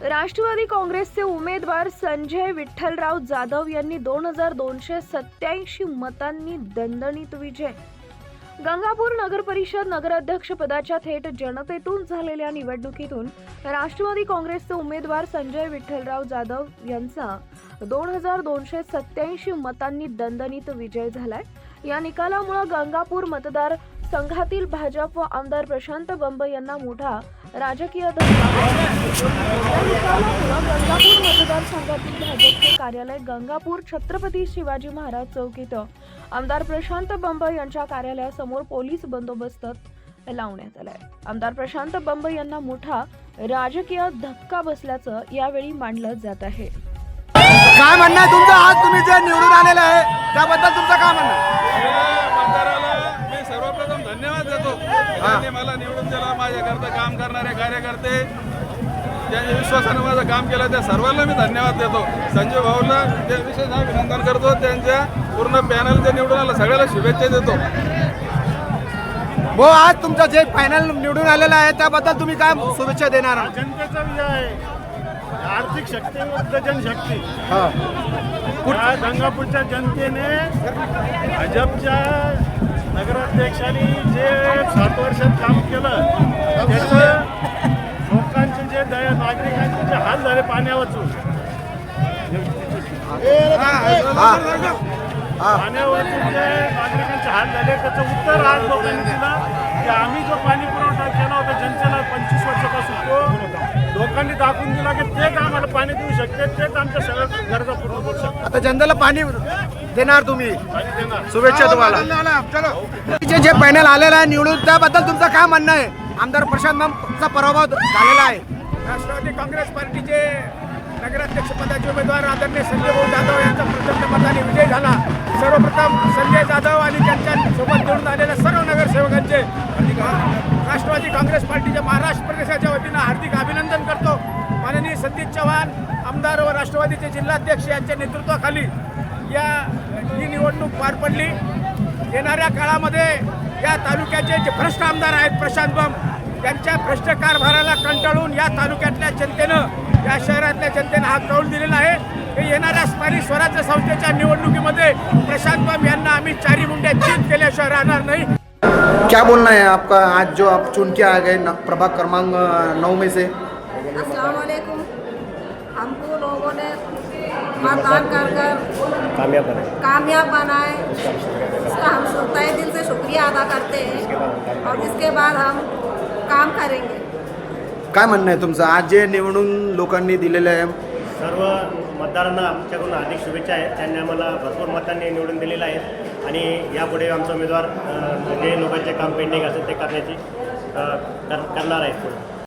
राष्ट्रवादी काँग्रेसचे उमेदवार संजय विठ्ठलराव जाधव यांनी 2287 मतांनी दणदणीत विजय. गंगापूर नगर परिषद नगराध्यक्ष पदाच्या थेट जनतेतून झालेल्या निवडणुकीतून राष्ट्रवादी काँग्रेसचे उमेदवार संजय विठ्ठलराव जाधव यांचा 2287 मतांनी दणदणीत विजय झालाय. या निकालामुळे गंगापूर मतदार संघातील भाजप व आमदार प्रशांत बंब यांना मोठा राजकीय धक्का बसला. गंगापूर मतदारसंघातील भाजपचे कार्यालय गंगापूर छत्रपती शिवाजी महाराज चौक इथं आमदार प्रशांत बंब यांच्या कार्यालयासमोर पोलीस बंदोबस्त लावण्यात आलाय. आमदार प्रशांत बंब यांना मोठा राजकीय धक्का बसल्याचं यावेळी मानलं जात आहे. काय म्हणणं आहे तुमचं? आज तुम्ही जे निवडून आलेलं आहे त्याबद्दल तुमचं काय म्हणणं आहे? मतदाराला मी सर्वप्रथम धन्यवाद देतो. त्यांनी मला निवडून दिला. माझ्याकरता काम करणारे कार्यकर्ते ज्यांच्या विश्वासाने माझं काम केलं त्या सर्वांना मी धन्यवाद देतो. संजय भाऊला ते विशेष अभिनंदन करतो. त्यांच्या पूर्ण पॅनल जे निवडून आलं सगळ्याला शुभेच्छा देतो. हो, आज तुमचं जे फायनल निवडून आलेलं आहे त्याबद्दल तुम्ही काय शुभेच्छा देणार आहात? जनतेचा विजय आहे. आर्थिक शक्ती विरुद्ध जनशक्ती. या गंगापूरच्या जनतेने भाजपच्या नगराध्यक्षांनी जे 7 वर्षात काम केलं त्याचं लोकांचे जे नागरिकांचे जे हाल झाले पाण्या वाचून जे नागरिकांचे हाल झाले त्याचं उत्तर आज लोकांनी दिलं की आम्ही जो पाणी पुरवठा केला होता जनतेला 25 वर्षापासून तो लोकांनी दाखवून दिला की तेच आम्हाला पाणी देऊ शकते, तेच आमच्या सगळ्या गरजा पूर्ण करू शकतात. आता जनतेला पाणी देणार तुम्ही. शुभेच्छा तुम्हाला. जे पॅनल आलेलं आहे निवडून त्याबद्दल तुमचं काय म्हणणं आहे? आमदार प्रशांत बंबचा पराभव झालेला आहे. राष्ट्रवादी काँग्रेस पार्टीचे नगराध्यक्ष पदाचे उमेदवार आदरणीय संजय भाऊ जाधव यांचा प्रचंड मताने विजय झाला. सर्वप्रथम संजय जाधव आणि त्यांच्या सोबत निवडून आलेल्या सर्व नगरसेवकांचे राष्ट्रवादी काँग्रेस पार्टीच्या महाराष्ट्र प्रदेशाच्या वतीनं हार्दिक अभिनंदन करतो. माननीय सतीश चव्हाण आमदार व राष्ट्रवादीचे जिल्हाध्यक्ष यांच्या नेतृत्वाखाली ही निवडणूक पार पडली. येणाऱ्या काळामध्ये या तालुक्याचे जे भ्रष्ट आमदार आहेत प्रशांत बंब त्यांच्या भ्रष्ट कारभाराला कंटाळून या तालुक्यातल्या जनतेनं या शहरातल्या जनतेनं हा कौल दिलेला आहे की येणाऱ्या स्थानिक स्वराज्य संस्थेच्या निवडणुकीमध्ये प्रशांत बंब यांना आम्ही 4 मुंड्या जीत केल्याशिवाय राहणार नहीं. क्या बोलना है आपका? आज जो आप चुन के आ गए प्रभाग क्रमांक 9 में से. अस्सलाम वालेकुम. हमको लोगों ने मतदान कर कामयाब बनाए. इसका हम तहे दिल से शुक्रिया अदा करते हैं और इसके बाद हम काम करेंगे. काय म्हणणं आहे तुमचं? आज जे निवडून लोकांनी दिलेलं आहे सर्व मतदारांना आमच्याकडून हार्दिक शुभेच्छा आहेत. त्यांनी आम्हाला भरपूर मतांनी निवडून दिलेलं आहे आणि यापुढे आमचा उमेदवार जे लोकांचे काम पेंडिंग असेल ते करण्याची करणार आहेत.